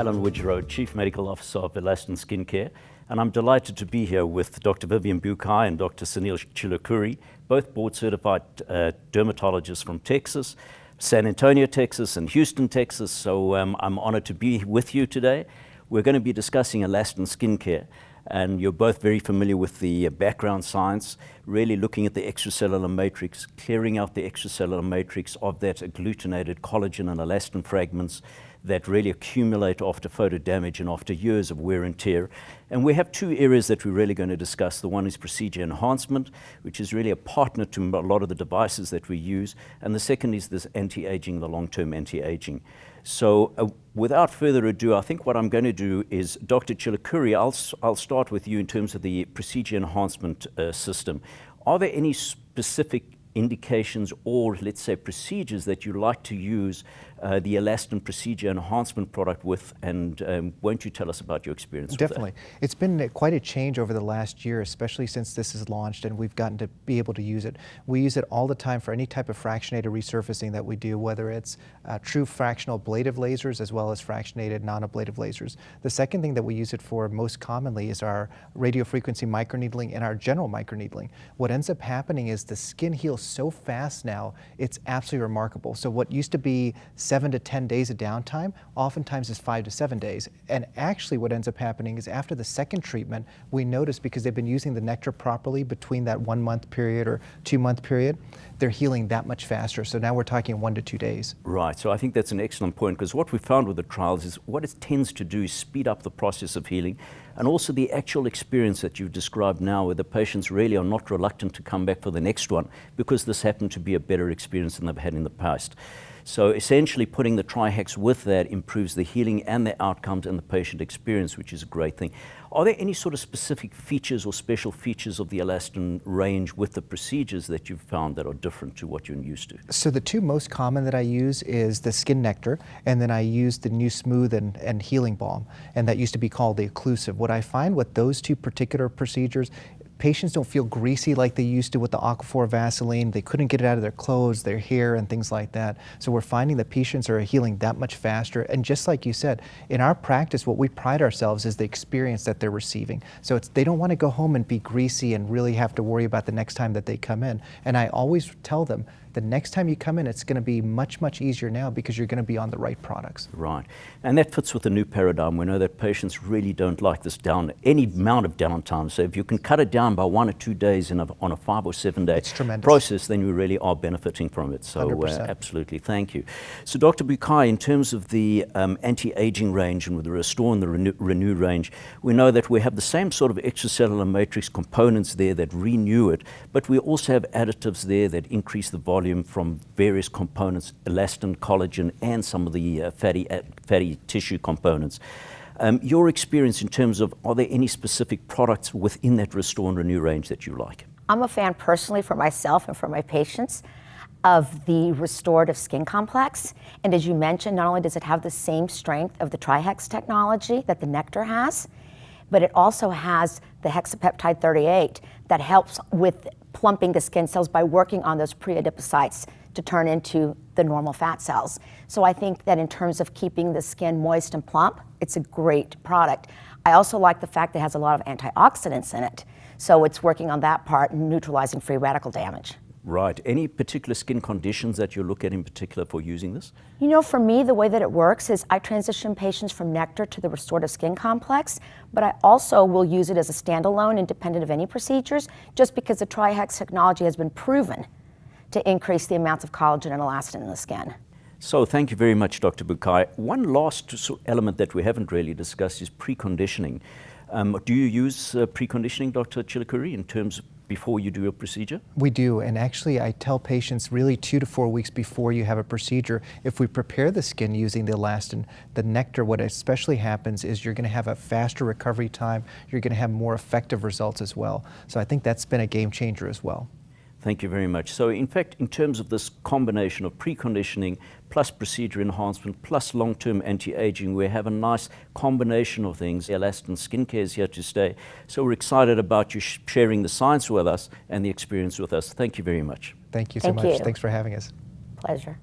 Alan Widgerow, Chief Medical Officer of ALASTIN Skincare, and I'm delighted to be here with Dr. Vivian Bucay and Dr. Chilukrui, both board-certified dermatologists from Texas, San Antonio, Texas, and Houston, Texas, so I'm honored to be with you today. We're going to be discussing ALASTIN Skincare, and you're both very familiar with the background science, really looking at the extracellular matrix, clearing out the extracellular matrix of that agglutinated collagen and elastin fragments that really accumulate after photo damage and after years of wear and tear. And we have two areas that we're really going to discuss. The one is procedure enhancement, which is really a partner to a lot of the devices that we use. And the second is this anti-aging, the long-term anti-aging. So without further ado, I think what I'm going to do is, Dr. Chilukrui, I'll start with you in terms of the procedure enhancement system. Are there any specific indications or, let's say, procedures that you like to use the ALASTIN procedure enhancement product with, and won't you tell us about your experience Definitely. with that? It's been quite a change over the last year, especially since this is launched and we've gotten to be able to use it. We use it all the time for any type of fractionated resurfacing that we do, whether it's true fractional ablative lasers as well as fractionated non-ablative lasers. The second thing that we use it for most commonly is our radiofrequency microneedling and our general microneedling. What ends up happening is the skin heals so fast now, it's absolutely remarkable. So what used to be 7 to 10 days of downtime, oftentimes is 5 to 7 days. And actually what ends up happening is after the second treatment, we notice, because they've been using the nectar properly between that 1 month period or 2 month period, they're healing that much faster. So now we're talking 1 to 2 days. Right, so I think that's an excellent point, because what we found with the trials is what it tends to do is speed up the process of healing, and also the actual experience that you've described now, where the patients really are not reluctant to come back for the next one because this happened to be a better experience than they've had in the past. So essentially putting the TriHex with that improves the healing and the outcomes and the patient experience, which is a great thing. Are there any sort of specific features or special features of the ALASTIN range with the procedures that you've found that are different to what you're used to? So the two most common that I use is the Skin Nectar, and then I use the new Smooth and Healing Balm, and that used to be called the Occlusive. What I find with those two particular procedures, patients don't feel greasy like they used to with the Aquaphor Vaseline. They couldn't get it out of their clothes, their hair, and things like that. So we're finding that patients are healing that much faster. And just like you said, in our practice, what we pride ourselves is the experience that they're receiving. So they don't want to go home and be greasy and really have to worry about the next time that they come in. And I always tell them, the next time you come in, it's going to be much, much easier now because you're going to be on the right products. Right. And that fits with the new paradigm. We know that patients really don't like this any amount of downtime. So if you can cut it down by 1 or 2 days on a 5 or 7 day process, then you really are benefiting from it. So absolutely, thank you. So Dr. Bucay, in terms of the anti-aging range and with the Restore and the Renew range, we know that we have the same sort of extracellular matrix components there that renew it, but we also have additives there that increase the volume from various components, elastin, collagen, and some of the fatty tissue components. Your experience in terms of, are there any specific products within that Restore and Renew range that you like? I'm a fan personally for myself and for my patients of the restorative skin complex. And as you mentioned, not only does it have the same strength of the TriHex technology that the Nectar has, but it also has the hexapeptide 38 that helps with plumping the skin cells by working on those pre-adipocytes to turn into the normal fat cells. So I think that in terms of keeping the skin moist and plump, it's a great product. I also like the fact that it has a lot of antioxidants in it. So it's working on that part and neutralizing free radical damage. Right. Any particular skin conditions that you look at in particular for using this? You know, for me, the way that it works is I transition patients from Nectar to the restorative skin complex, but I also will use it as a standalone, independent of any procedures, just because the TriHex technology has been proven to increase the amounts of collagen and elastin in the skin. So thank you very much, Dr. Bucay. One last element that we haven't really discussed is preconditioning. Do you use preconditioning, Dr. Chilukrui, in terms of before you do a procedure? We do, and actually I tell patients really 2 to 4 weeks before you have a procedure, if we prepare the skin using the ALASTIN, the Nectar, what especially happens is you're going to have a faster recovery time, you're going to have more effective results as well. So I think that's been a game changer as well. Thank you very much. So in fact, in terms of this combination of preconditioning plus procedure enhancement plus long-term anti-aging, we have a nice combination of things. ALASTIN Skincare is here to stay. So we're excited about you sharing the science with us and the experience with us. Thank you very much. Thank you so much. Thanks for having us. Pleasure.